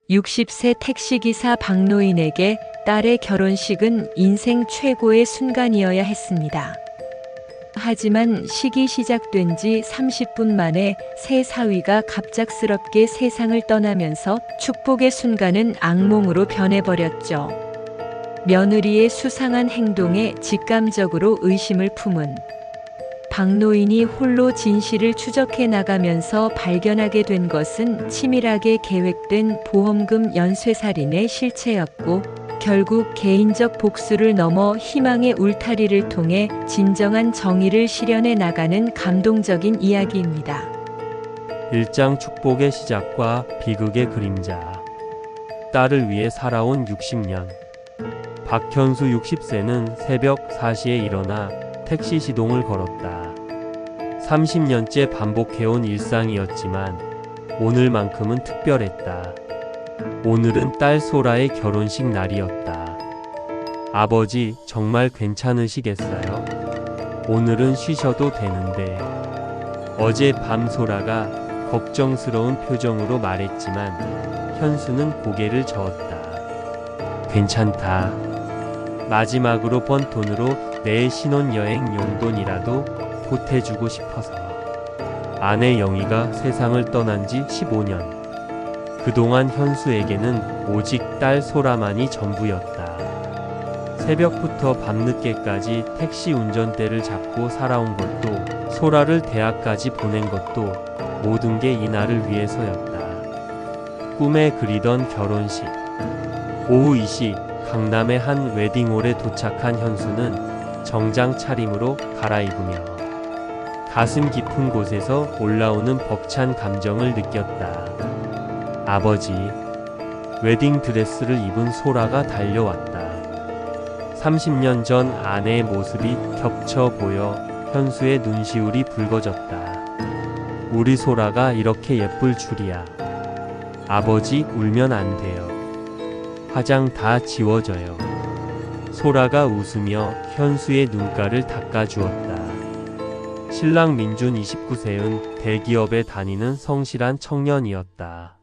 60세 택시기사 박노인에게 딸의 결혼식은 인생 최고의 순간이어야 했습니다. 하지만 식이 시작된 지 30분 만에 새 사위가 갑작스럽게 세상을 떠나면서 축복의 순간은 악몽으로 변해버렸죠. 며느리의 수상한 행동에 직감적으로 의심을 품은 박노인이 홀로 진실을 추적해 나가면서 발견하게 된 것은 치밀하게 계획된 보험금 연쇄살인의 실체였고, 결국 개인적 복수를 넘어 희망의 울타리를 통해 진정한 정의를 실현해 나가는 감동적인 이야기입니다. 일장 축복의 시작과 비극의 그림자. 딸을 위해 살아온 60년. 박현수 60세는 새벽 4시에 일어나 택시 시동을 걸었다. 30년째 반복해온 일상이었지만 오늘만큼은 특별했다. 오늘은 딸 소라의 결혼식 날이었다. 아버지, 정말 괜찮으시겠어요? 오늘은 쉬셔도 되는데. 어제 밤 소라가 걱정스러운 표정으로 말했지만 현수는 고개를 저었다. 괜찮다. 마지막으로 번 돈으로 내 신혼여행 용돈이라도 보태주고 싶어서. 아내 영희가 세상을 떠난 지 15년. 그동안 현수에게는 오직 딸 소라만이 전부였다. 새벽부터 밤늦게까지 택시 운전대를 잡고 살아온 것도, 소라를 대학까지 보낸 것도 모든 게 이날을 위해서였다. 꿈에 그리던 결혼식. 오후 2시 강남의 한 웨딩홀에 도착한 현수는 정장 차림으로 갈아입으며 가슴 깊은 곳에서 올라오는 벅찬 감정을 느꼈다. 아버지. 웨딩 드레스를 입은 소라가 달려왔다. 30년 전 아내의 모습이 겹쳐 보여 현수의 눈시울이 붉어졌다. 우리 소라가 이렇게 예쁠 줄이야. 아버지, 울면 안 돼요. 화장 다 지워져요. 소라가 웃으며 현수의 눈가를 닦아주었다. 신랑 민준 29세은 대기업에 다니는 성실한 청년이었다.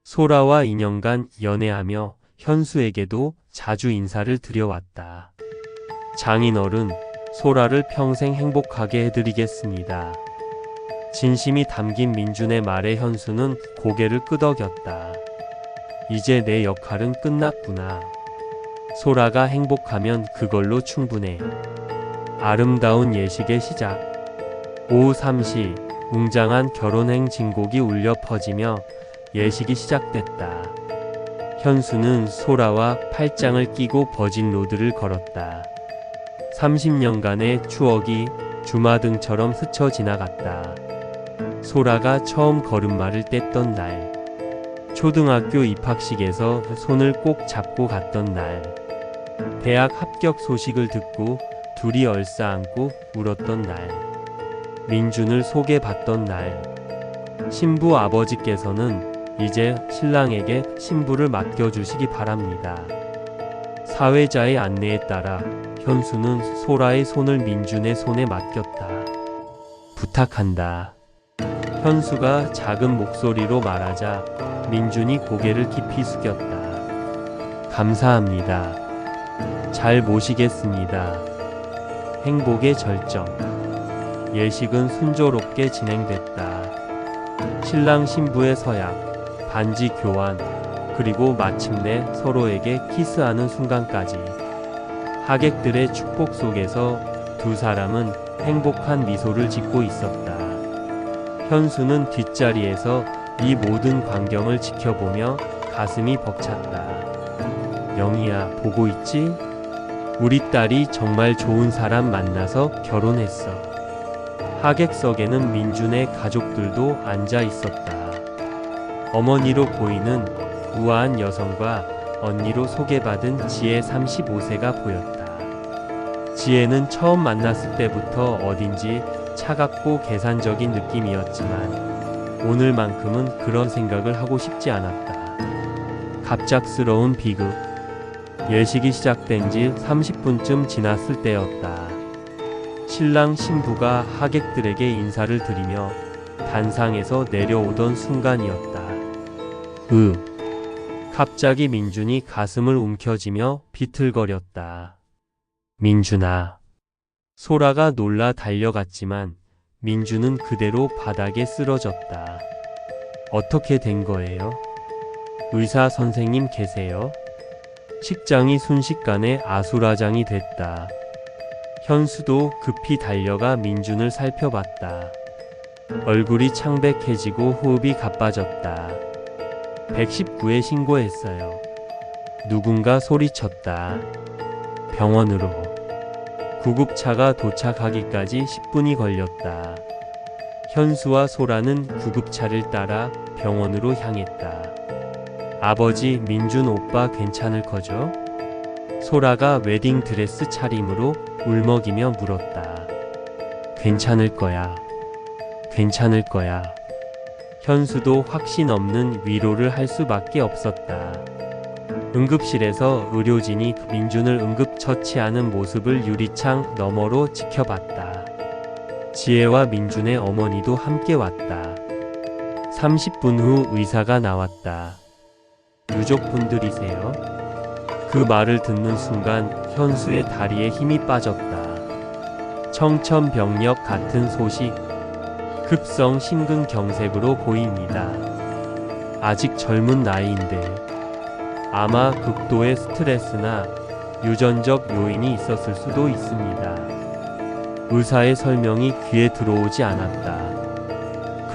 소라와 2년간 연애하며 현수에게도 자주 인사를 드려왔다. 장인어른, 소라를 평생 행복하게 해드리겠습니다. 진심이 담긴 민준의 말에 현수는 고개를 끄덕였다. 이제 내 역할은 끝났구나. 소라가 행복하면 그걸로 충분해. 아름다운 예식의 시작. 오후 3시, 웅장한 결혼행 진곡이 울려 퍼지며 예식이 시작됐다. 현수는 소라와 팔짱을 끼고 버진 로드를 걸었다. 30년간의 추억이 주마등처럼 스쳐 지나갔다. 소라가 처음 걸음마를 뗐던 날, 초등학교 입학식에서 손을 꼭 잡고 갔던 날, 대학 합격 소식을 듣고 둘이 얼싸안고 울었던 날, 민준을 소개받던 날. 신부 아버지께서는 이제 신랑에게 신부를 맡겨주시기 바랍니다. 사회자의 안내에 따라 현수는 소라의 손을 민준의 손에 맡겼다. 부탁한다. 현수가 작은 목소리로 말하자 민준이 고개를 깊이 숙였다. 감사합니다. 잘 모시겠습니다. 행복의 절정. 예식은 순조롭게 진행됐다. 신랑 신부의 서약, 반지 교환, 그리고 마침내 서로에게 키스하는 순간까지. 하객들의 축복 속에서 두 사람은 행복한 미소를 짓고 있었다. 현수는 뒷자리에서 이 모든 광경을 지켜보며 가슴이 벅찼다. 영희야, 보고 있지? 우리 딸이 정말 좋은 사람 만나서 결혼했어. 하객석에는 민준의 가족들도 앉아 있었다. 어머니로 보이는 우아한 여성과 언니로 소개받은 지혜 35세가 보였다. 지혜는 처음 만났을 때부터 어딘지 차갑고 계산적인 느낌이었지만 오늘만큼은 그런 생각을 하고 싶지 않았다. 갑작스러운 비극. 예식이 시작된 지 30분쯤 지났을 때였다. 신랑 신부가 하객들에게 인사를 드리며 단상에서 내려오던 순간이었다. 갑자기 민준이 가슴을 움켜쥐며 비틀거렸다. 민준아. 소라가 놀라 달려갔지만 민준은 그대로 바닥에 쓰러졌다. 어떻게 된 거예요? 의사 선생님 계세요? 식장이 순식간에 아수라장이 됐다. 현수도 급히 달려가 민준을 살펴봤다. 얼굴이 창백해지고 호흡이 가빠졌다. 119에 신고했어요. 누군가 소리쳤다. 병원으로. 구급차가 도착하기까지 10분이 걸렸다. 현수와 소라는 구급차를 따라 병원으로 향했다. 아버지, 민준 오빠 괜찮을 거죠? 소라가 웨딩 드레스 차림으로 울먹이며 물었다. 괜찮을 거야. 괜찮을 거야. 현수도 확신 없는 위로를 할 수밖에 없었다. 응급실에서 의료진이 민준을 응급처치하는 모습을 유리창 너머로 지켜봤다. 지혜와 민준의 어머니도 함께 왔다. 30분 후 의사가 나왔다. 유족분들이세요? 그 말을 듣는 순간 현수의 다리에 힘이 빠졌다. 청천벽력 같은 소식. 급성 심근경색으로 보입니다. 아직 젊은 나이인데 아마 극도의 스트레스나 유전적 요인이 있었을 수도 있습니다. 의사의 설명이 귀에 들어오지 않았다.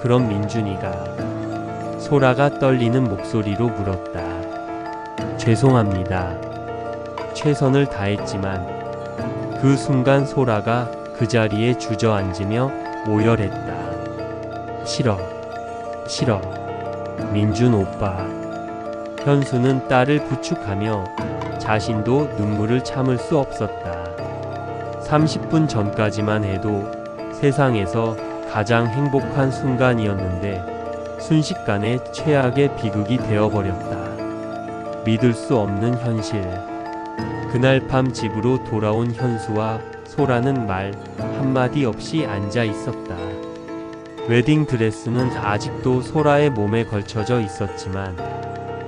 그럼 민준이가. 소라가 떨리는 목소리로 물었다. 죄송합니다. 최선을 다했지만. 그 순간 소라가 그 자리에 주저앉으며 오열했다. 싫어. 민준 오빠. 현수는 딸을 부축하며 자신도 눈물을 참을 수 없었다. 30분 전까지만 해도 세상에서 가장 행복한 순간이었는데 순식간에 최악의 비극이 되어버렸다. 믿을 수 없는 현실. 그날 밤 집으로 돌아온 현수와 소라는 말 한마디 없이 앉아 있었다. 웨딩 드레스는 아직도 소라의 몸에 걸쳐져 있었지만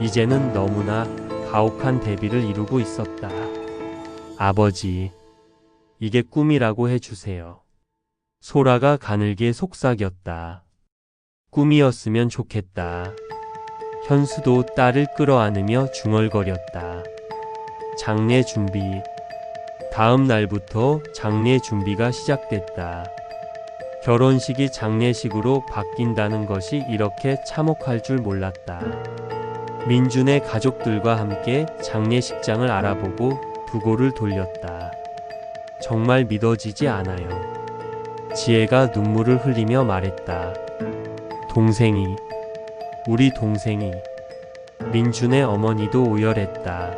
이제는 너무나 가혹한 대비를 이루고 있었다. 아버지, 이게 꿈이라고 해주세요. 소라가 가늘게 속삭였다. 꿈이었으면 좋겠다. 현수도 딸을 끌어안으며 중얼거렸다. 장례 준비. 다음 날부터 장례 준비가 시작됐다. 결혼식이 장례식으로 바뀐다는 것이 이렇게 참혹할 줄 몰랐다. 민준의 가족들과 함께 장례식장을 알아보고 부고를 돌렸다. 정말 믿어지지 않아요. 지혜가 눈물을 흘리며 말했다. 우리 동생이. 민준의 어머니도 오열했다.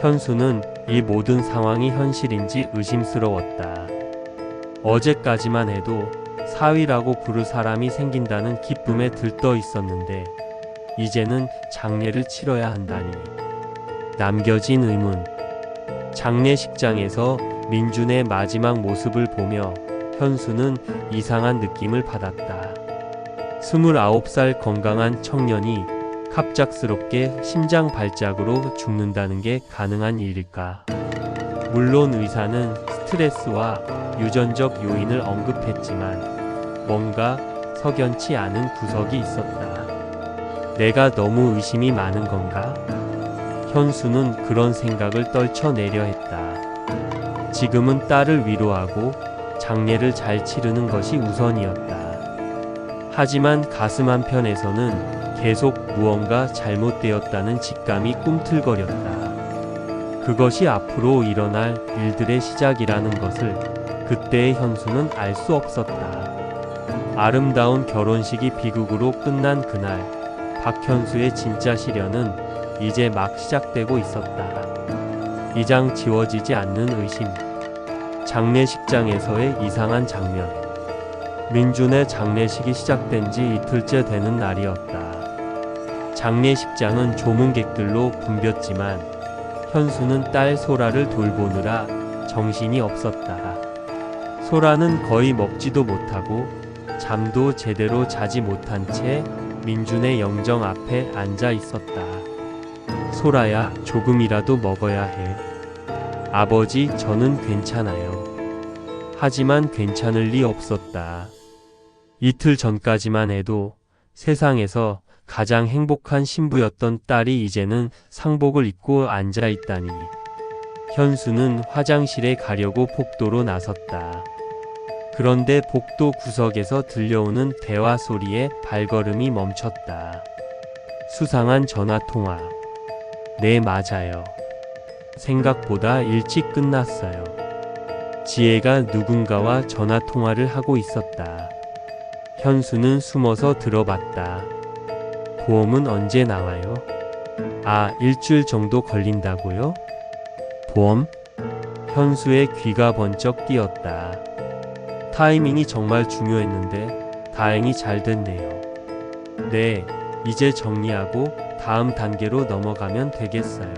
현수는 이 모든 상황이 현실인지 의심스러웠다. 어제까지만 해도 사위라고 부를 사람이 생긴다는 기쁨에 들떠 있었는데 이제는 장례를 치러야 한다니. 남겨진 의문. 장례식장에서 민준의 마지막 모습을 보며 현수는 이상한 느낌을 받았다. 29살 건강한 청년이 갑작스럽게 심장 발작으로 죽는다는 게 가능한 일일까? 물론 의사는 스트레스와 유전적 요인을 언급했지만 뭔가 석연치 않은 구석이 있었다. 내가 너무 의심이 많은 건가? 현수는 그런 생각을 떨쳐내려 했다. 지금은 딸을 위로하고 장례를 잘 치르는 것이 우선이었다. 하지만 가슴 한편에서는 계속 무언가 잘못되었다는 직감이 꿈틀거렸다. 그것이 앞으로 일어날 일들의 시작이라는 것을 그때의 현수는 알 수 없었다. 아름다운 결혼식이 비극으로 끝난 그날, 박현수의 진짜 시련은 이제 막 시작되고 있었다. 이장 지워지지 않는 의심. 장례식장에서의 이상한 장면. 민준의 장례식이 시작된 지 이틀째 되는 날이었다. 장례식장은 조문객들로 붐볐지만 현수는 딸 소라를 돌보느라 정신이 없었다. 소라는 거의 먹지도 못하고 잠도 제대로 자지 못한 채 민준의 영정 앞에 앉아 있었다. 소라야, 조금이라도 먹어야 해. 아버지, 저는 괜찮아요. 하지만 괜찮을 리 없었다. 이틀 전까지만 해도 세상에서 가장 행복한 신부였던 딸이 이제는 상복을 입고 앉아 있다니. 현수는 화장실에 가려고 복도로 나섰다. 그런데 복도 구석에서 들려오는 대화 소리에 발걸음이 멈췄다. 수상한 전화통화. 네, 맞아요. 생각보다 일찍 끝났어요. 지혜가 누군가와 전화통화를 하고 있었다. 현수는 숨어서 들어봤다. 보험은 언제 나와요? 아, 일주일 정도 걸린다고요? 보험? 현수의 귀가 번쩍 뛰었다. 타이밍이 정말 중요했는데 다행히 잘 됐네요. 네, 이제 정리하고 다음 단계로 넘어가면 되겠어요.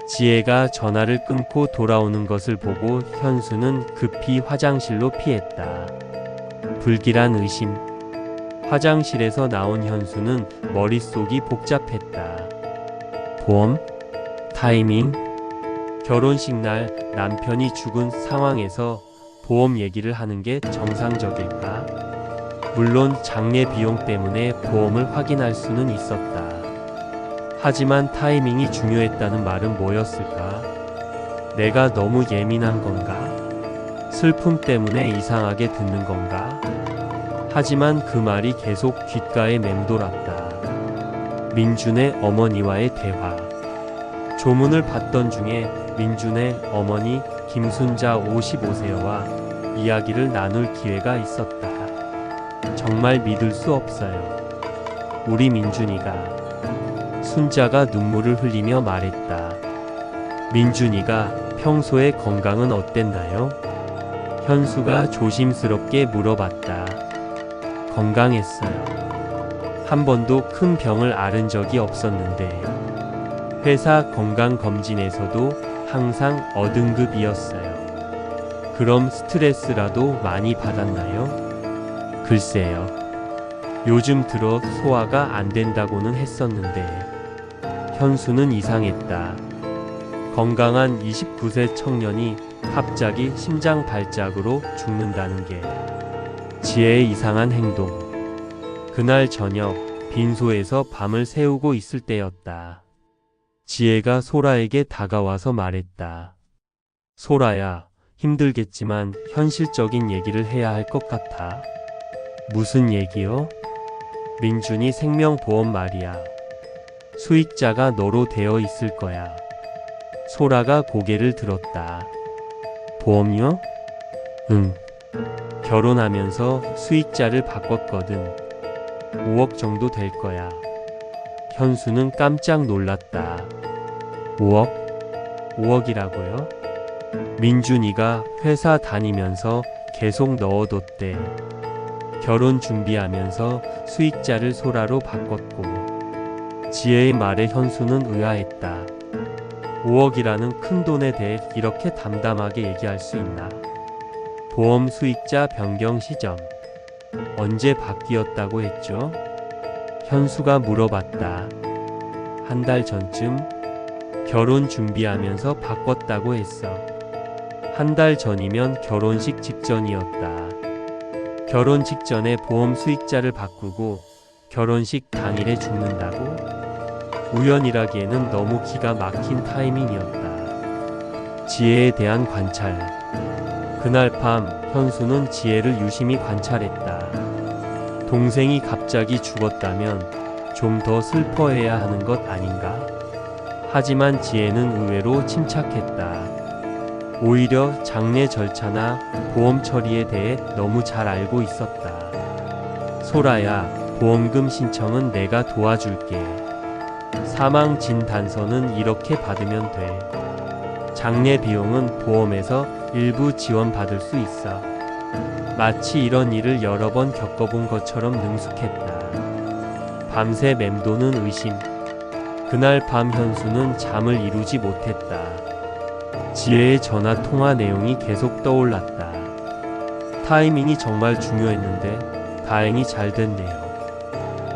지혜가 전화를 끊고 돌아오는 것을 보고 현수는 급히 화장실로 피했다. 불길한 의심. 화장실에서 나온 현수는 머릿속이 복잡했다. 보험? 타이밍? 결혼식 날 남편이 죽은 상황에서 보험 얘기를 하는 게 정상적일까? 물론 장례 비용 때문에 보험을 확인할 수는 있었다. 하지만 타이밍이 중요했다는 말은 뭐였을까? 내가 너무 예민한 건가? 슬픔 때문에 이상하게 듣는 건가? 하지만 그 말이 계속 귓가에 맴돌았다. 민준의 어머니와의 대화. 조문을 받던 중에 민준의 어머니 김순자 55세와 이야기를 나눌 기회가 있었다. 정말 믿을 수 없어요. 우리 민준이가. 순자가 눈물을 흘리며 말했다. 민준이가 평소에 건강은 어땠나요? 현수가 조심스럽게 물어봤다. 건강했어요. 한 번도 큰 병을 앓은 적이 없었는데 회사 건강검진에서도 항상 어등급이었어요. 그럼 스트레스라도 많이 받았나요? 글쎄요. 요즘 들어 소화가 안 된다고는 했었는데 현수는 이상했다. 건강한 29세 청년이 갑자기 심장 발작으로 죽는다는 게. 지혜의 이상한 행동. 그날 저녁 빈소에서 밤을 새우고 있을 때였다. 지혜가 소라에게 다가와서 말했다. 소라야, 힘들겠지만 현실적인 얘기를 해야 할 것 같아. 무슨 얘기요? 민준이 생명보험 말이야. 수익자가 너로 되어 있을 거야. 소라가 고개를 들었다. 보험료? 응. 결혼하면서 수익자를 바꿨거든. 5억 정도 될 거야. 현수는 깜짝 놀랐다. 5억? 5억이라고요? 민준이가 회사 다니면서 계속 넣어뒀대. 결혼 준비하면서 수익자를 소라로 바꿨고. 지혜의 말에 현수는 의아했다. 5억이라는 큰 돈에 대해 이렇게 담담하게 얘기할 수 있나? 보험 수익자 변경 시점. 언제 바뀌었다고 했죠? 현수가 물어봤다. 한 달 전쯤 결혼 준비하면서 바꿨다고 했어. 한 달 전이면 결혼식 직전이었다. 결혼 직전에 보험 수익자를 바꾸고 결혼식 당일에 죽는다고? 우연이라기에는 너무 기가 막힌 타이밍이었다. 지혜에 대한 관찰. 그날 밤 현수는 지혜를 유심히 관찰했다. 동생이 갑자기 죽었다면 좀 더 슬퍼해야 하는 것 아닌가? 하지만 지혜는 의외로 침착했다. 오히려 장례 절차나 보험 처리에 대해 너무 잘 알고 있었다. 소라야, 보험금 신청은 내가 도와줄게. 사망 진단서는 이렇게 받으면 돼. 장례 비용은 보험에서 일부 지원받을 수 있어. 마치 이런 일을 여러 번 겪어본 것처럼 능숙했다. 밤새 맴도는 의심. 그날 밤 현수는 잠을 이루지 못했다. 지혜의 전화 통화 내용이 계속 떠올랐다. 타이밍이 정말 중요했는데 다행히 잘 됐네요.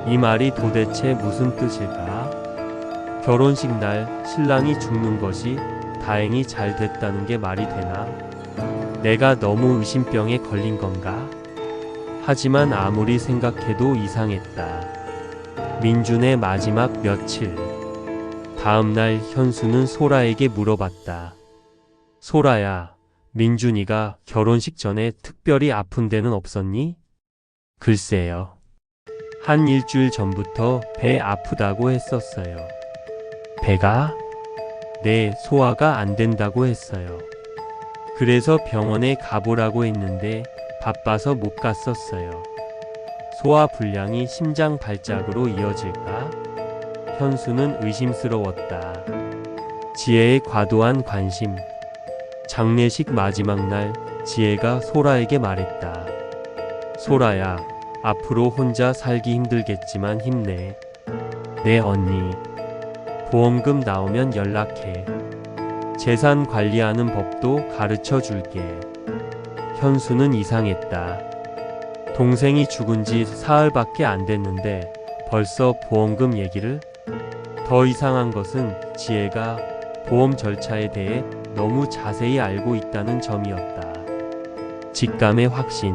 이 말이 도대체 무슨 뜻일까? 결혼식 날 신랑이 죽는 것이 다행히 잘 됐다는 게 말이 되나? 내가 너무 의심병에 걸린 건가? 하지만 아무리 생각해도 이상했다. 민준의 마지막 며칠. 다음 날 현수는 소라에게 물어봤다. 소라야, 민준이가 결혼식 전에 특별히 아픈 데는 없었니? 글쎄요. 한 일주일 전부터 배 아프다고 했었어요. 배가? 네, 소화가 안 된다고 했어요. 그래서 병원에 가보라고 했는데 바빠서 못 갔었어요. 소화 불량이 심장 발작으로 이어질까? 현수는 의심스러웠다. 지혜의 과도한 관심. 장례식 마지막 날 지혜가 소라에게 말했다. 소라야, 앞으로 혼자 살기 힘들겠지만 힘내. 네 언니. 보험금 나오면 연락해. 재산 관리하는 법도 가르쳐 줄게. 현수는 이상했다. 동생이 죽은 지 사흘밖에 안 됐는데 벌써 보험금 얘기를? 더 이상한 것은 지혜가 보험 절차에 대해 너무 자세히 알고 있다는 점이었다. 직감의 확신.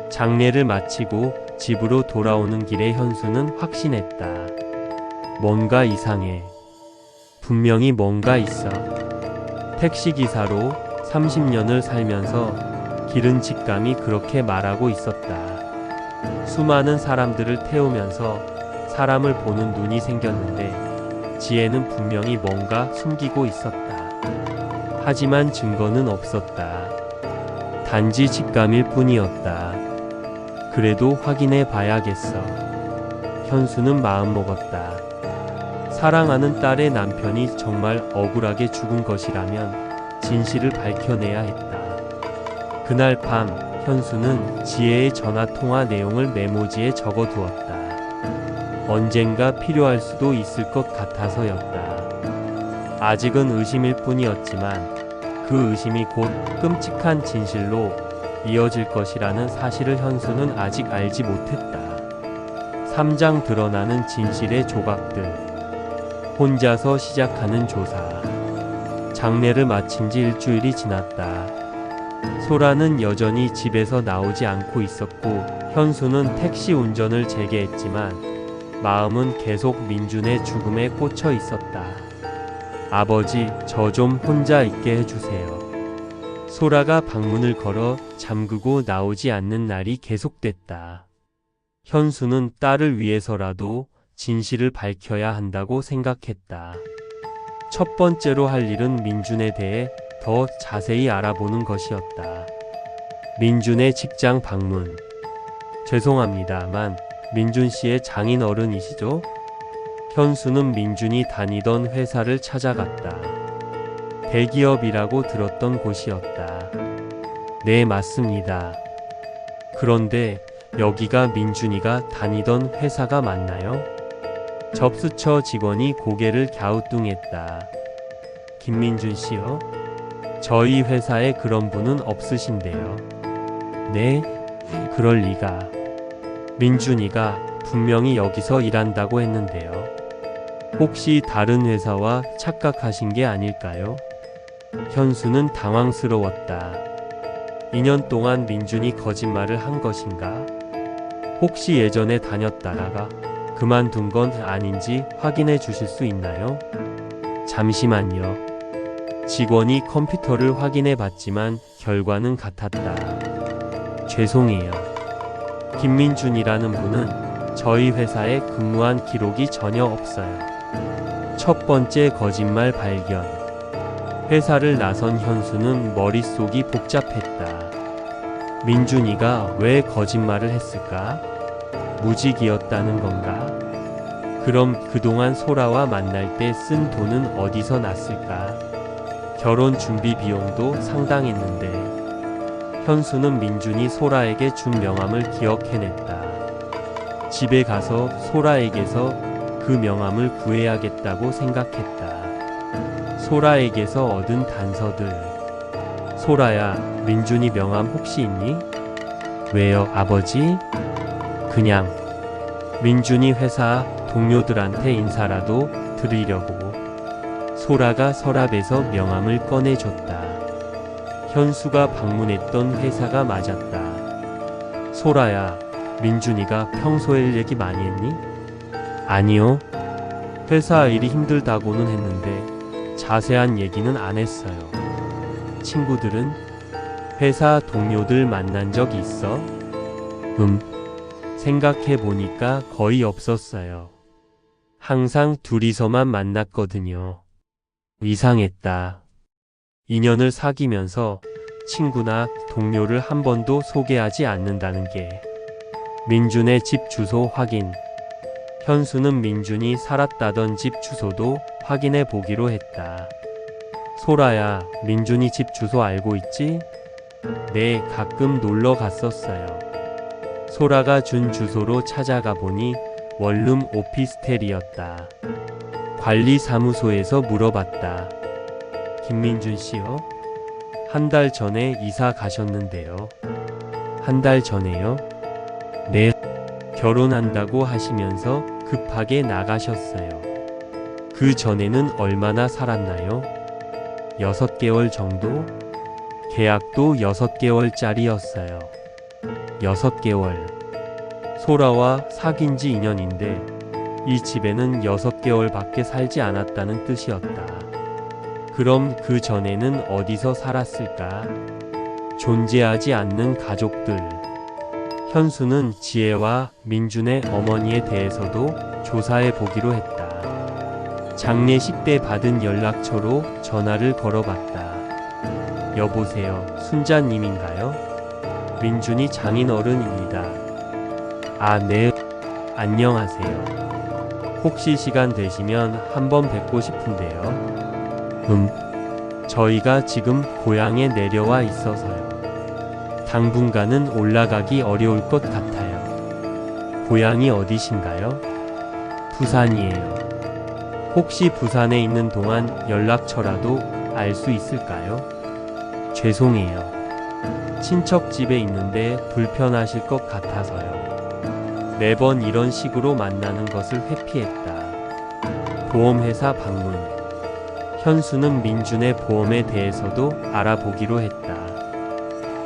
장례를 마치고 집으로 돌아오는 길에 현수는 확신했다. 뭔가 이상해. 분명히 뭔가 있어. 택시기사로 30년을 살면서 기른 직감이 그렇게 말하고 있었다. 수많은 사람들을 태우면서 사람을 보는 눈이 생겼는데 지혜는 분명히 뭔가 숨기고 있었다. 하지만 증거는 없었다. 단지 직감일 뿐이었다. 그래도 확인해 봐야겠어. 현수는 마음먹었다. 사랑하는 딸의 남편이 정말 억울하게 죽은 것이라면 진실을 밝혀내야 했다. 그날 밤 현수는 지혜의 전화통화 내용을 메모지에 적어두었다. 언젠가 필요할 수도 있을 것 같아서였다. 아직은 의심일 뿐이었지만 그 의심이 곧 끔찍한 진실로 이어질 것이라는 사실을 현수는 아직 알지 못했다. 3장 드러나는 진실의 조각들. 혼자서 시작하는 조사. 장례를 마친 지 일주일이 지났다. 소라는 여전히 집에서 나오지 않고 있었고 현수는 택시 운전을 재개했지만 마음은 계속 민준의 죽음에 꽂혀 있었다. 아버지, 저 좀 혼자 있게 해주세요. 소라가 방문을 걸어 잠그고 나오지 않는 날이 계속됐다. 현수는 딸을 위해서라도 진실을 밝혀야 한다고 생각했다. 첫 번째로 할 일은 민준에 대해 더 자세히 알아보는 것이었다. 민준의 직장 방문. 죄송합니다만 민준 씨의 장인 어른이시죠? 현수는 민준이 다니던 회사를 찾아갔다. 대기업이라고 들었던 곳이었다. 네, 맞습니다. 그런데 여기가 민준이가 다니던 회사가 맞나요? 접수처 직원이 고개를 갸우뚱했다. 김민준 씨요? 저희 회사에 그런 분은 없으신데요. 네? 그럴 리가. 민준이가 분명히 여기서 일한다고 했는데요. 혹시 다른 회사와 착각하신 게 아닐까요? 현수는 당황스러웠다. 2년 동안 민준이 거짓말을 한 것인가? 혹시 예전에 다녔다가 그만둔 건 아닌지 확인해 주실 수 있나요? 잠시만요. 직원이 컴퓨터를 확인해 봤지만 결과는 같았다. 죄송해요. 김민준이라는 분은 저희 회사에 근무한 기록이 전혀 없어요. 첫 번째 거짓말 발견. 회사를 나선 현수는 머릿속이 복잡했다. 민준이가 왜 거짓말을 했을까? 무직이었다는 건가? 그럼 그동안 소라와 만날 때 쓴 돈은 어디서 났을까? 결혼 준비 비용도 상당했는데. 현수는 민준이 소라에게 준 명함을 기억해냈다. 집에 가서 소라에게서 그 명함을 구해야겠다고 생각했다. 소라에게서 얻은 단서들. 소라야, 민준이 명함 혹시 있니? 왜요, 아버지? 그냥. 민준이 회사 동료들한테 인사라도 드리려고 소라가 서랍에서 명함을 꺼내줬다. 현수가 방문했던 회사가 맞았다. 소라야, 민준이가 평소에 일 얘기 많이 했니? 아니요. 회사 일이 힘들다고는 했는데 자세한 얘기는 안 했어요. 친구들은? 회사 동료들 만난 적 있어? 생각해보니까 거의 없었어요. 항상 둘이서만 만났거든요. 이상했다. 인연을 사귀면서 친구나 동료를 한 번도 소개하지 않는다는 게. 민준의 집 주소 확인. 현수는 민준이 살았다던 집 주소도 확인해 보기로 했다. 소라야, 민준이 집 주소 알고 있지? 네, 가끔 놀러 갔었어요. 소라가 준 주소로 찾아가 보니 원룸 오피스텔이었다. 관리사무소에서 물어봤다. 김민준 씨요? 한 달 전에 이사 가셨는데요. 한 달 전에요? 네. 결혼한다고 하시면서 급하게 나가셨어요. 그 전에는 얼마나 살았나요? 6개월 정도? 계약도 6개월짜리였어요. 6개월. 소라와 사귄 지 2년인데 이 집에는 6개월밖에 살지 않았다는 뜻이었다. 그럼 그 전에는 어디서 살았을까? 존재하지 않는 가족들. 현수는 지혜와 민준의 어머니에 대해서도 조사해 보기로 했다. 장례식 때 받은 연락처로 전화를 걸어봤다. 여보세요, 순자님인가요? 민준이 장인어른입니다. 아, 네. 안녕하세요. 혹시 시간 되시면 한번 뵙고 싶은데요. 저희가 지금 고향에 내려와 있어서요. 당분간은 올라가기 어려울 것 같아요. 고향이 어디신가요? 부산이에요. 혹시 부산에 있는 동안 연락처라도 알 수 있을까요? 죄송해요. 친척 집에 있는데 불편하실 것 같아서요. 매번 이런 식으로 만나는 것을 회피했다. 보험회사 방문. 현수는 민준의 보험에 대해서도 알아보기로 했다.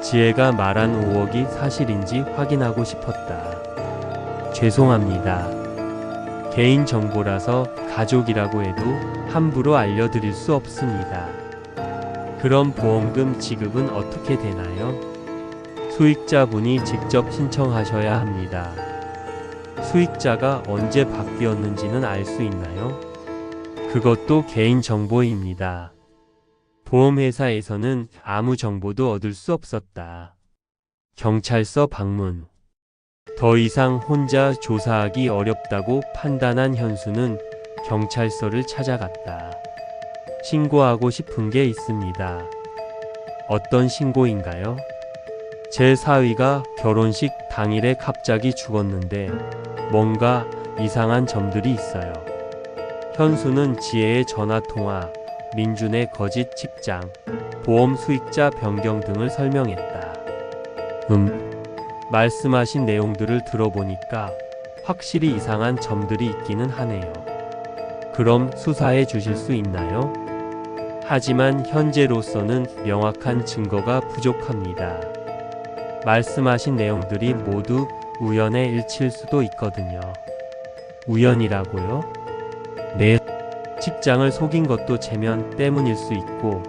지혜가 말한 5억이 사실인지 확인하고 싶었다. 죄송합니다. 개인정보라서 가족이라고 해도 함부로 알려드릴 수 없습니다. 그럼 보험금 지급은 어떻게 되나요? 수익자분이 직접 신청하셔야 합니다. 수익자가 언제 바뀌었는지는 알 수 있나요? 그것도 개인정보입니다. 보험회사에서는 아무 정보도 얻을 수 없었다. 경찰서 방문. 더 이상 혼자 조사하기 어렵다고 판단한 현수는 경찰서를 찾아갔다. 신고하고 싶은 게 있습니다. 어떤 신고인가요? 제 사위가 결혼식 당일에 갑자기 죽었는데 뭔가 이상한 점들이 있어요. 현수는 지혜의 전화통화, 민준의 거짓 직장, 보험 수익자 변경 등을 설명했다. 말씀하신 내용들을 들어보니까 확실히 이상한 점들이 있기는 하네요. 그럼 수사해 주실 수 있나요? 하지만 현재로서는 명확한 증거가 부족합니다. 말씀하신 내용들이 모두 우연의 일치일 수도 있거든요. 우연이라고요? 네. 직장을 속인 것도 체면 때문일 수 있고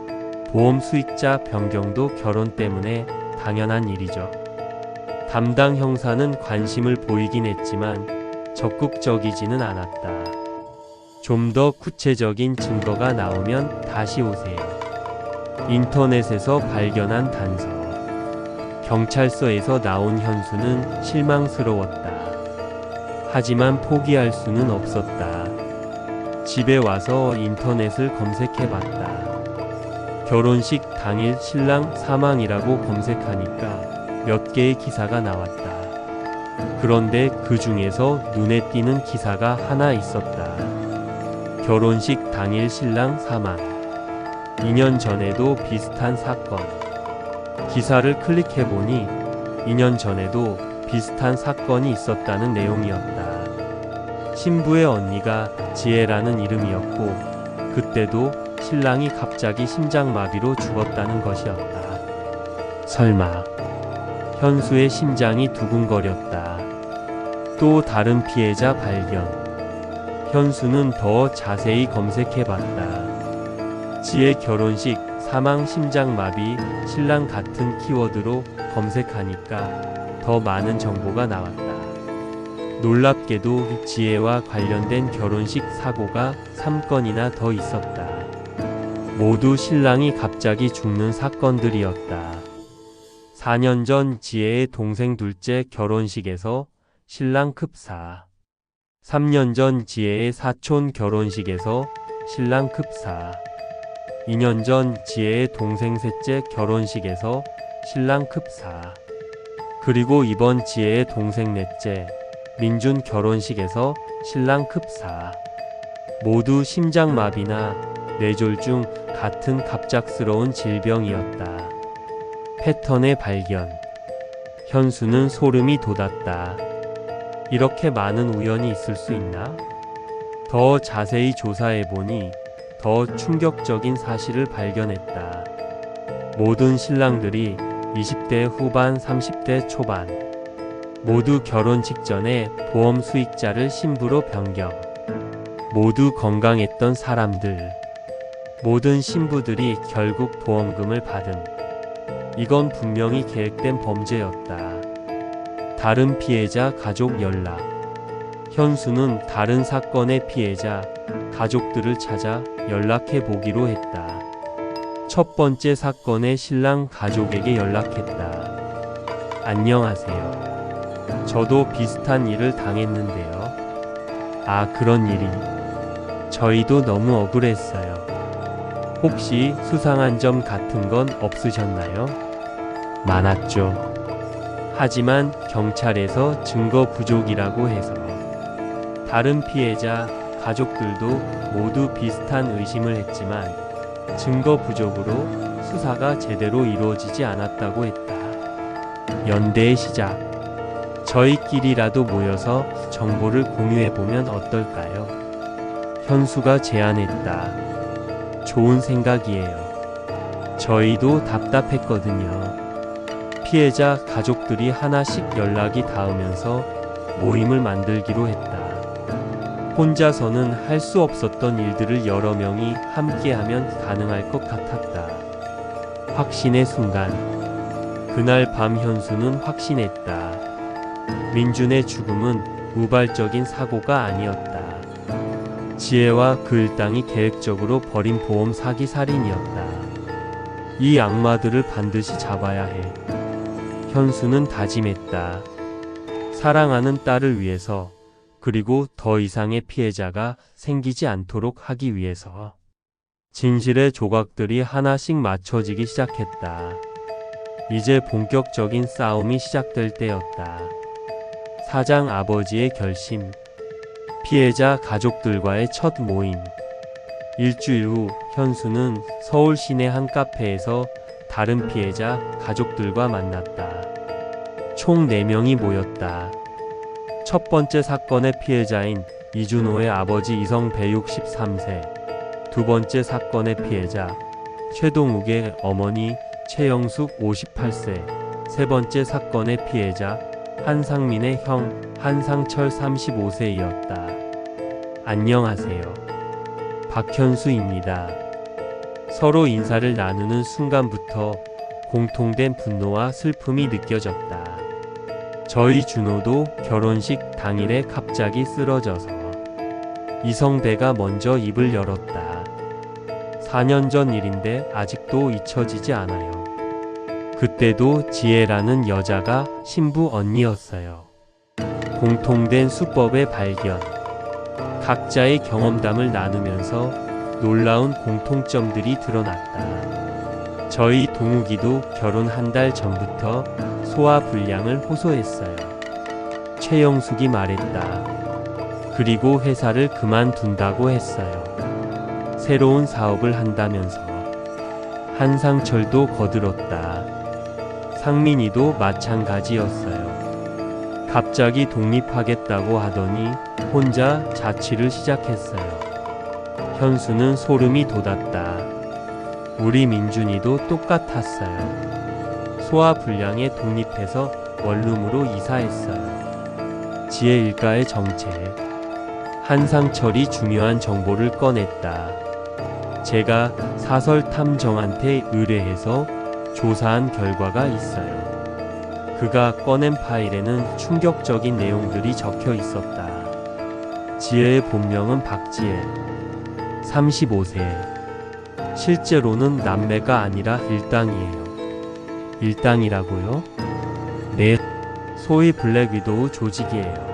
보험 수익자 변경도 결혼 때문에 당연한 일이죠. 담당 형사는 관심을 보이긴 했지만 적극적이지는 않았다. 좀 더 구체적인 증거가 나오면 다시 오세요. 인터넷에서 발견한 단서. 경찰서에서 나온 현수는 실망스러웠다. 하지만 포기할 수는 없었다. 집에 와서 인터넷을 검색해봤다. 결혼식 당일 신랑 사망이라고 검색하니까 몇 개의 기사가 나왔다. 그런데 그 중에서 눈에 띄는 기사가 하나 있었다. 결혼식 당일 신랑 사망. 2년 전에도 비슷한 사건. 기사를 클릭해보니 2년 전에도 비슷한 사건이 있었다는 내용이었다. 신부의 언니가 지혜라는 이름이었고 그때도 신랑이 갑자기 심장마비로 죽었다는 것이었다. 설마 현수의 심장이 두근거렸다. 또 다른 피해자 발견. 현수는 더 자세히 검색해봤다. 지혜 결혼식, 사망 심장마비, 신랑 같은 키워드로 검색하니까 더 많은 정보가 나왔다. 놀랍게도 지혜와 관련된 결혼식 사고가 3건이나 더 있었다. 모두 신랑이 갑자기 죽는 사건들이었다. 4년 전 지혜의 동생 둘째 결혼식에서 신랑 급사. 3년 전 지혜의 사촌 결혼식에서 신랑 급사. 2년 전 지혜의 동생 셋째 결혼식에서 신랑 급사. 그리고 이번 지혜의 동생 넷째 민준 결혼식에서 신랑 급사. 모두 심장마비나 뇌졸중 같은 갑작스러운 질병이었다. 패턴의 발견. 현수는 소름이 돋았다. 이렇게 많은 우연이 있을 수 있나? 더 자세히 조사해보니 더 충격적인 사실을 발견했다. 모든 신랑들이 20대 후반, 30대 초반, 모두 결혼 직전에 보험 수익자를 신부로 변경. 모두 건강했던 사람들. 모든 신부들이 결국 보험금을 받은. 이건 분명히 계획된 범죄였다. 다른 피해자 가족 연락. 현수는 다른 사건의 피해자 가족들을 찾아 연락해 보기로 했다. 첫 번째 사건의 신랑 가족에게 연락했다. 안녕하세요. 저도 비슷한 일을 당했는데요. 아, 그런 일이. 저희도 너무 억울했어요. 혹시 수상한 점 같은 건 없으셨나요? 많았죠. 하지만 경찰에서 증거 부족이라고 해서. 다른 피해자 가족들도 모두 비슷한 의심을 했지만 증거 부족으로 수사가 제대로 이루어지지 않았다고 했다. 연대의 시작. 저희끼리라도 모여서 정보를 공유해보면 어떨까요? 현수가 제안했다. 좋은 생각이에요. 저희도 답답했거든요. 피해자 가족들이 하나씩 연락이 닿으면서 모임을 만들기로 했다. 혼자서는 할 수 없었던 일들을 여러 명이 함께하면 가능할 것 같았다. 확신의 순간. 그날 밤 현수는 확신했다. 민준의 죽음은 우발적인 사고가 아니었다. 지혜와 그 일당이 계획적으로 벌인 보험 사기 살인이었다. 이 악마들을 반드시 잡아야 해. 현수는 다짐했다. 사랑하는 딸을 위해서, 그리고 더 이상의 피해자가 생기지 않도록 하기 위해서. 진실의 조각들이 하나씩 맞춰지기 시작했다. 이제 본격적인 싸움이 시작될 때였다. 사장 아버지의 결심. 피해자 가족들과의 첫 모임. 일주일 후 현수는 서울 시내 한 카페에서 다른 피해자 가족들과 만났다. 총 4명이 모였다. 첫 번째 사건의 피해자인 이준호의 아버지 이성배 63세, 두 번째 사건의 피해자 최동욱의 어머니 최영숙 58세, 세 번째 사건의 피해자 한상민의 형 한상철 35세이었다. 안녕하세요. 박현수입니다. 서로 인사를 나누는 순간부터 공통된 분노와 슬픔이 느껴졌다. 저희 준호도 결혼식 당일에 갑자기 쓰러져서 이성배가 먼저 입을 열었다. 4년 전 일인데 아직도 잊혀지지 않아요. 그때도 지혜라는 여자가 신부 언니였어요. 공통된 수법의 발견. 각자의 경험담을 나누면서 놀라운 공통점들이 드러났다. 저희 동욱이도 결혼 한 달 전부터 소화불량을 호소했어요. 최영숙이 말했다. 그리고 회사를 그만둔다고 했어요. 새로운 사업을 한다면서. 한상철도 거들었다. 상민이도 마찬가지였어요. 갑자기 독립하겠다고 하더니 혼자 자취를 시작했어요. 현수는 소름이 돋았다. 우리 민준이도 똑같았어요. 소아불량에 독립해서 원룸으로 이사했어요. 지혜 일가의 정체. 한상철이 중요한 정보를 꺼냈다. 제가 사설탐정한테 의뢰해서 조사한 결과가 있어요. 그가 꺼낸 파일에는 충격적인 내용들이 적혀 있었다. 지혜의 본명은 박지혜, 35세. 실제로는 남매가 아니라 일당이에요. 일당이라고요? 네, 소위 블랙 위도우 조직이에요.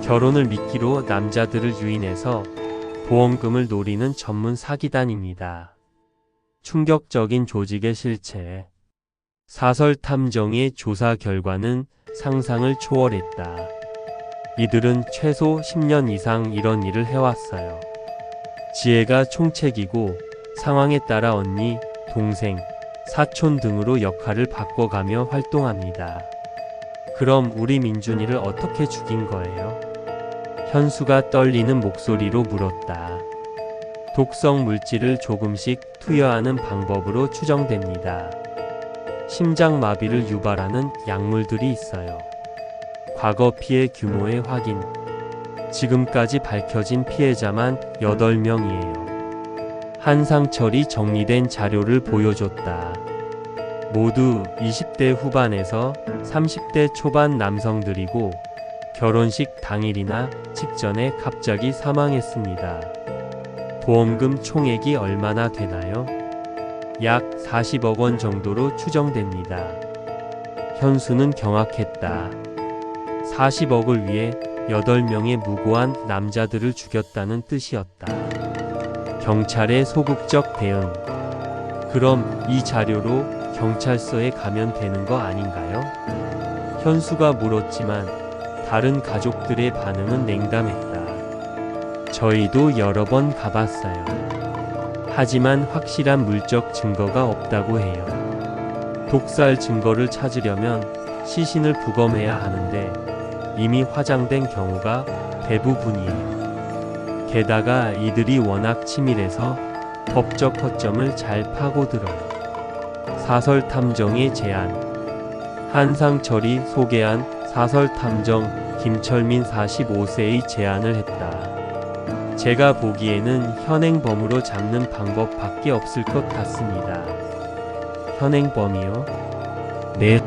결혼을 미끼로 남자들을 유인해서 보험금을 노리는 전문 사기단입니다. 충격적인 조직의 실체. 사설탐정의 조사 결과는 상상을 초월했다. 이들은 최소 10년 이상 이런 일을 해왔어요. 지혜가 총책이고 상황에 따라 언니, 동생, 사촌 등으로 역할을 바꿔가며 활동합니다. 그럼 우리 민준이를 어떻게 죽인 거예요? 현수가 떨리는 목소리로 물었다. 독성 물질을 조금씩 투여하는 방법으로 추정됩니다. 심장마비를 유발하는 약물들이 있어요. 과거 피해 규모의 확인. 지금까지 밝혀진 피해자만 8명이에요. 한상철이 정리된 자료를 보여줬다. 모두 20대 후반에서 30대 초반 남성들이고 결혼식 당일이나 직전에 갑자기 사망했습니다. 보험금 총액이 얼마나 되나요? 약 40억 원 정도로 추정됩니다. 현수는 경악했다. 40억을 위해 8명의 무고한 남자들을 죽였다는 뜻이었다. 경찰의 소극적 대응. 그럼 이 자료로 경찰서에 가면 되는 거 아닌가요? 현수가 물었지만 다른 가족들의 반응은 냉담했다. 저희도 여러 번 가봤어요. 하지만 확실한 물적 증거가 없다고 해요. 독살 증거를 찾으려면 시신을 부검해야 하는데 이미 화장된 경우가 대부분이에요. 게다가 이들이 워낙 치밀해서 법적 허점을 잘 파고들어요. 사설탐정의 제안. 한상철이 소개한 사설탐정 김철민 45세의 제안을 했다. 제가 보기에는 현행범으로 잡는 방법밖에 없을 것 같습니다. 현행범이요? 네.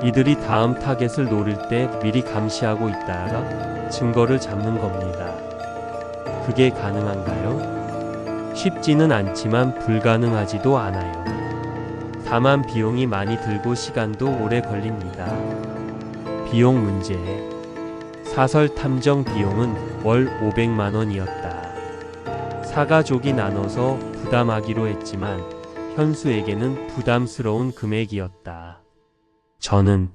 이들이 다음 타겟을 노릴 때 미리 감시하고 있다가 증거를 잡는 겁니다. 그게 가능한가요? 쉽지는 않지만 불가능하지도 않아요. 다만 비용이 많이 들고 시간도 오래 걸립니다. 비용 문제. 사설 탐정 비용은 월 500만 원이었다. 사가족이 나눠서 부담하기로 했지만 현수에게는 부담스러운 금액이었다. 저는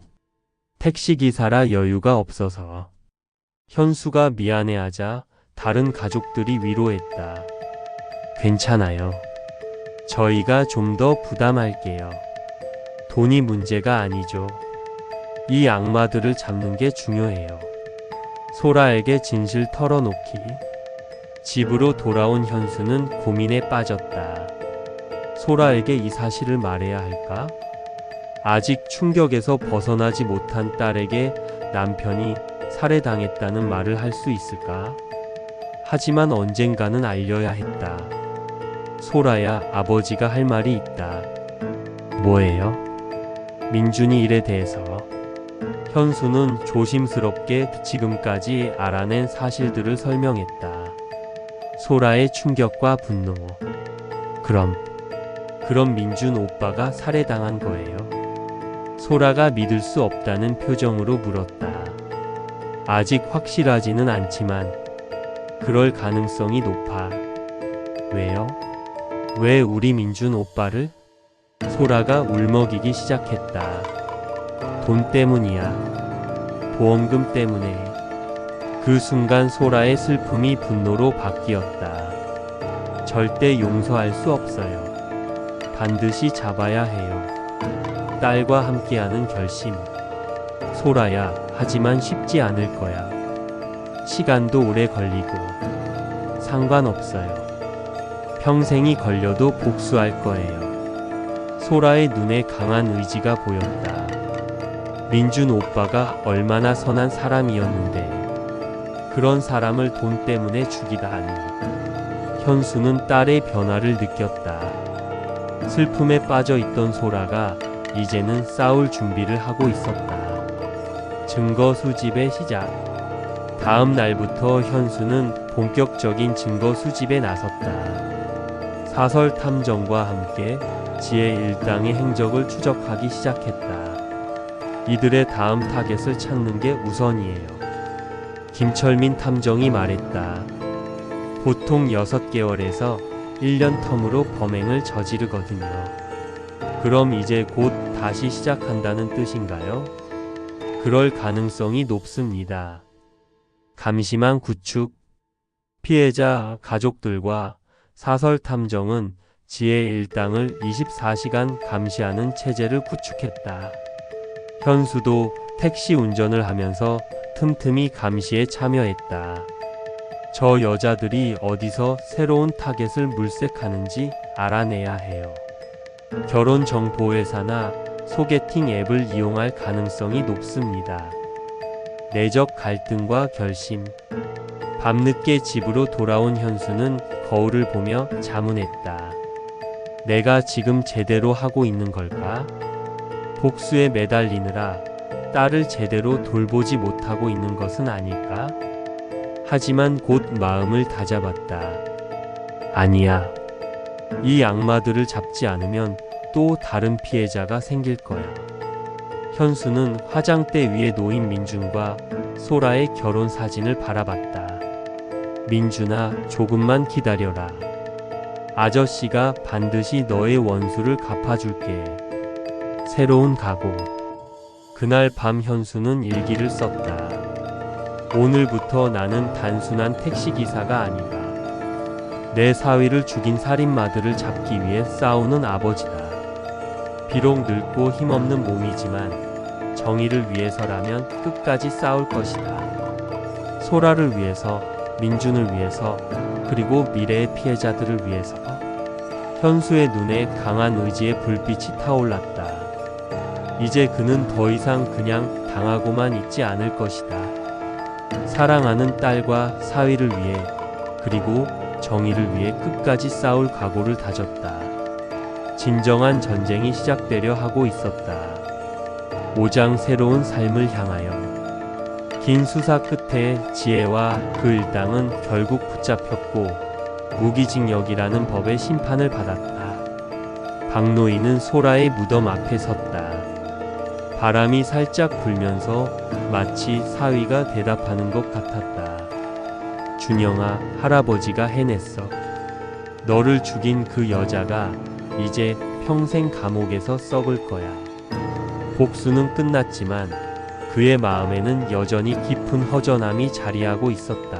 택시기사라 여유가 없어서. 현수가 미안해하자 다른 가족들이 위로했다. 괜찮아요. 저희가 좀 더 부담할게요. 돈이 문제가 아니죠. 이 악마들을 잡는 게 중요해요. 소라에게 진실 털어놓기. 집으로 돌아온 현수는 고민에 빠졌다. 소라에게 이 사실을 말해야 할까? 아직 충격에서 벗어나지 못한 딸에게 남편이 살해당했다는 말을 할 수 있을까? 하지만 언젠가는 알려야 했다. 소라야, 아버지가 할 말이 있다. 뭐예요? 민준이 일에 대해서. 현수는 조심스럽게 지금까지 알아낸 사실들을 설명했다. 소라의 충격과 분노. 그럼 민준 오빠가 살해당한 거예요? 소라가 믿을 수 없다는 표정으로 물었다. 아직 확실하지는 않지만 그럴 가능성이 높아. 왜요? 왜 우리 민준 오빠를? 소라가 울먹이기 시작했다. 돈 때문이야. 보험금 때문에. 그 순간 소라의 슬픔이 분노로 바뀌었다. 절대 용서할 수 없어요. 반드시 잡아야 해요. 딸과 함께하는 결심. 소라야, 하지만 쉽지 않을 거야. 시간도 오래 걸리고 상관없어요. 평생이 걸려도 복수할 거예요. 소라의 눈에 강한 의지가 보였다. 민준 오빠가 얼마나 선한 사람이었는데 그런 사람을 돈 때문에 죽이다니. 현수는 딸의 변화를 느꼈다. 슬픔에 빠져 있던 소라가 이제는 싸울 준비를 하고 있었다. 증거 수집의 시작. 다음 날부터 현수는 본격적인 증거 수집에 나섰다. 사설 탐정과 함께 지혜 일당의 행적을 추적하기 시작했다. 이들의 다음 타겟을 찾는 게 우선이에요. 김철민 탐정이 말했다. 보통 6개월에서 1년 텀으로 범행을 저지르거든요. 그럼 이제 곧 다시 시작한다는 뜻인가요? 그럴 가능성이 높습니다. 감시망 구축. 피해자 가족들과 사설 탐정은 지혜 일당을 24시간 감시하는 체제를 구축했다. 현수도 택시 운전을 하면서 틈틈이 감시에 참여했다. 저 여자들이 어디서 새로운 타겟을 물색하는지 알아내야 해요. 결혼 정보회사나 소개팅 앱을 이용할 가능성이 높습니다. 내적 갈등과 결심. 밤늦게 집으로 돌아온 현수는 거울을 보며 자문했다. 내가 지금 제대로 하고 있는 걸까? 복수에 매달리느라 딸을 제대로 돌보지 못하고 있는 것은 아닐까? 하지만 곧 마음을 다잡았다. 아니야. 이 악마들을 잡지 않으면 또 다른 피해자가 생길 거야. 현수는 화장대 위에 놓인 민준과 소라의 결혼 사진을 바라봤다. 민준아, 조금만 기다려라. 아저씨가 반드시 너의 원수를 갚아줄게. 새로운 각오. 그날 밤 현수는 일기를 썼다. 오늘부터 나는 단순한 택시기사가 아니다. 내 사위를 죽인 살인마들을 잡기 위해 싸우는 아버지다. 비록 늙고 힘없는 몸이지만 정의를 위해서라면 끝까지 싸울 것이다. 소라를 위해서, 민준을 위해서, 그리고 미래의 피해자들을 위해서. 현수의 눈에 강한 의지의 불빛이 타올랐다. 이제 그는 더 이상 그냥 당하고만 있지 않을 것이다. 사랑하는 딸과 사위를 위해, 그리고 정의를 위해 끝까지 싸울 각오를 다졌다. 진정한 전쟁이 시작되려 하고 있었다. 5장 새로운 삶을 향하여. 긴 수사 끝에 지혜와 그 일당은 결국 붙잡혔고 무기징역이라는 법의 심판을 받았다. 박노인은 소라의 무덤 앞에 섰다. 바람이 살짝 불면서 마치 사위가 대답하는 것 같았다. 준영아, 할아버지가 해냈어. 너를 죽인 그 여자가 이제 평생 감옥에서 썩을 거야. 복수는 끝났지만 그의 마음에는 여전히 깊은 허전함이 자리하고 있었다.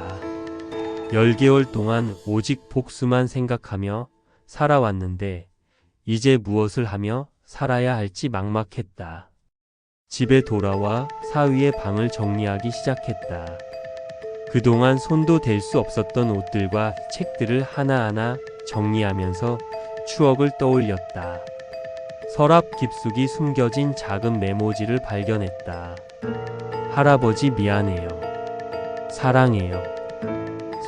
10개월 동안 오직 복수만 생각하며 살아왔는데 이제 무엇을 하며 살아야 할지 막막했다. 집에 돌아와 사위의 방을 정리하기 시작했다. 그동안 손도 댈 수 없었던 옷들과 책들을 하나하나 정리하면서 추억을 떠올렸다. 서랍 깊숙이 숨겨진 작은 메모지를 발견했다. 할아버지 미안해요. 사랑해요.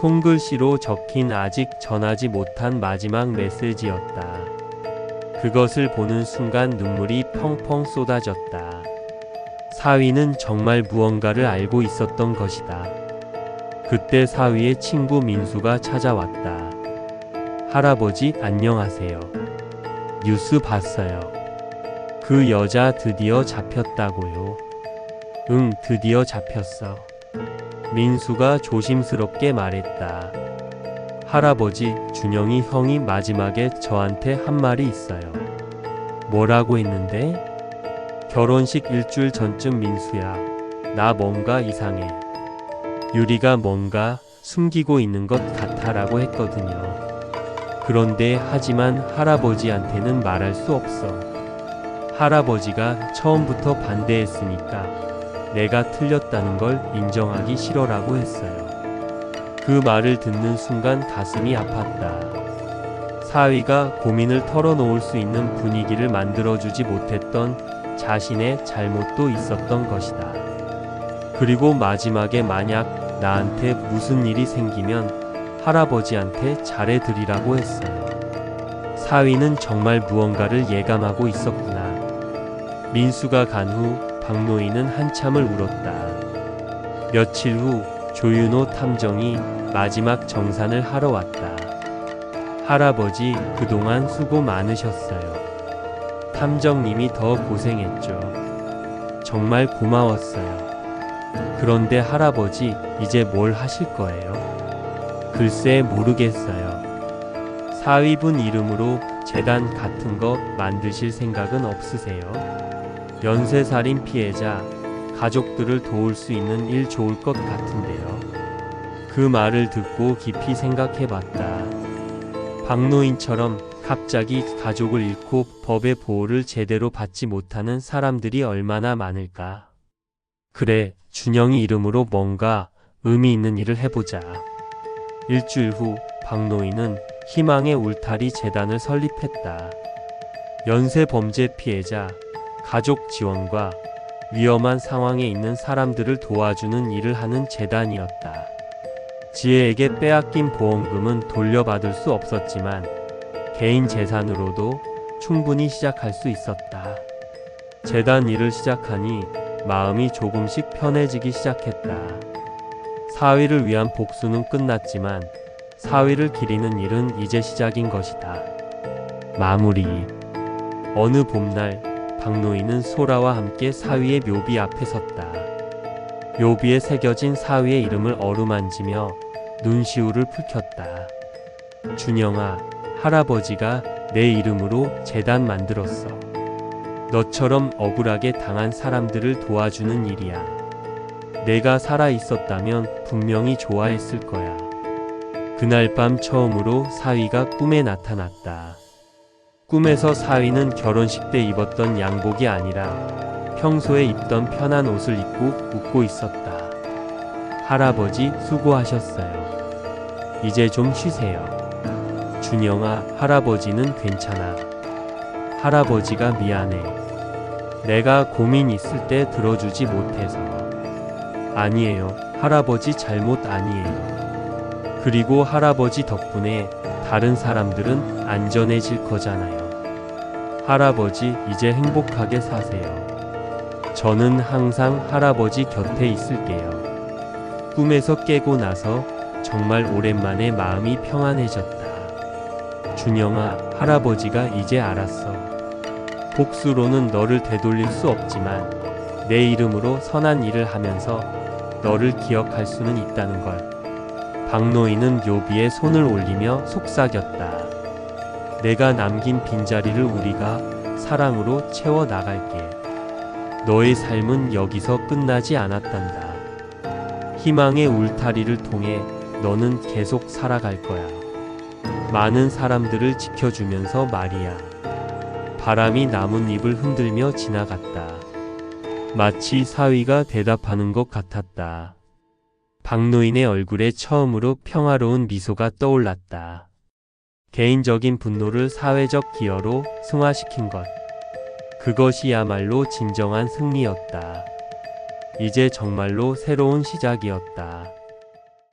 손글씨로 적힌 아직 전하지 못한 마지막 메시지였다. 그것을 보는 순간 눈물이 펑펑 쏟아졌다. 사위는 정말 무언가를 알고 있었던 것이다. 그때 사위의 친구 민수가 찾아왔다. 할아버지 안녕하세요. 뉴스 봤어요. 그 여자 드디어 잡혔다고요. 응, 드디어 잡혔어. 민수가 조심스럽게 말했다. 할아버지, 준영이 형이 마지막에 저한테 한 말이 있어요. 뭐라고 했는데? 결혼식 일주일 전쯤 민수야. 나 뭔가 이상해. 유리가 뭔가 숨기고 있는 것 같아라고 했거든요. 그런데 하지만 할아버지한테는 말할 수 없어. 할아버지가 처음부터 반대했으니까 내가 틀렸다는 걸 인정하기 싫어라고 했어요. 그 말을 듣는 순간 가슴이 아팠다. 사위가 고민을 털어놓을 수 있는 분위기를 만들어주지 못했던 자신의 잘못도 있었던 것이다. 그리고 마지막에 만약 나한테 무슨 일이 생기면 할아버지한테 잘해드리라고 했어요. 사위는 정말 무언가를 예감하고 있었구나. 민수가 간 후 박노인은 한참을 울었다. 며칠 후 조윤호 탐정이 마지막 정산을 하러 왔다. 할아버지, 그동안 수고 많으셨어요. 탐정님이 더 고생했죠. 정말 고마웠어요. 그런데 할아버지, 이제 뭘 하실 거예요? 글쎄 모르겠어요. 사위분 이름으로 재단 같은 거 만드실 생각은 없으세요? 연쇄살인 피해자, 가족들을 도울 수 있는 일 좋을 것 같은데요. 그 말을 듣고 깊이 생각해봤다. 박노인처럼 갑자기 가족을 잃고 법의 보호를 제대로 받지 못하는 사람들이 얼마나 많을까. 그래, 준영이 이름으로 뭔가 의미 있는 일을 해보자. 일주일 후 박노인은 희망의 울타리 재단을 설립했다. 연쇄 범죄 피해자, 가족 지원과 위험한 상황에 있는 사람들을 도와주는 일을 하는 재단이었다. 지혜에게 빼앗긴 보험금은 돌려받을 수 없었지만 개인 재산으로도 충분히 시작할 수 있었다. 재단 일을 시작하니 마음이 조금씩 편해지기 시작했다. 사위를 위한 복수는 끝났지만 사위를 기리는 일은 이제 시작인 것이다. 마무리. 어느 봄날 박노인은 소라와 함께 사위의 묘비 앞에 섰다. 묘비에 새겨진 사위의 이름을 어루만지며 눈시울을 붉혔다. 준영아, 할아버지가 내 이름으로 재단 만들었어. 너처럼 억울하게 당한 사람들을 도와주는 일이야. 내가 살아 있었다면 분명히 좋아했을 거야. 그날 밤 처음으로 사위가 꿈에 나타났다. 꿈에서 사위는 결혼식 때 입었던 양복이 아니라 평소에 입던 편한 옷을 입고 웃고 있었다. 할아버지 수고하셨어요. 이제 좀 쉬세요. 준영아, 할아버지는 괜찮아. 할아버지가 미안해. 내가 고민 있을 때 들어주지 못해서. 아니에요. 할아버지 잘못 아니에요. 그리고 할아버지 덕분에 다른 사람들은 안전해질 거잖아요. 할아버지, 이제 행복하게 사세요. 저는 항상 할아버지 곁에 있을게요. 꿈에서 깨고 나서 정말 오랜만에 마음이 평안해졌다. 준영아, 할아버지가 이제 알았어. 복수로는 너를 되돌릴 수 없지만 내 이름으로 선한 일을 하면서 너를 기억할 수는 있다는 걸. 박노인은 묘비에 손을 올리며 속삭였다. 내가 남긴 빈자리를 우리가 사랑으로 채워 나갈게. 너의 삶은 여기서 끝나지 않았단다. 희망의 울타리를 통해 너는 계속 살아갈 거야. 많은 사람들을 지켜주면서 말이야. 바람이 나뭇잎을 흔들며 지나갔다. 마치 사위가 대답하는 것 같았다. 박노인의 얼굴에 처음으로 평화로운 미소가 떠올랐다. 개인적인 분노를 사회적 기여로 승화시킨 것. 그것이야말로 진정한 승리였다. 이제 정말로 새로운 시작이었다.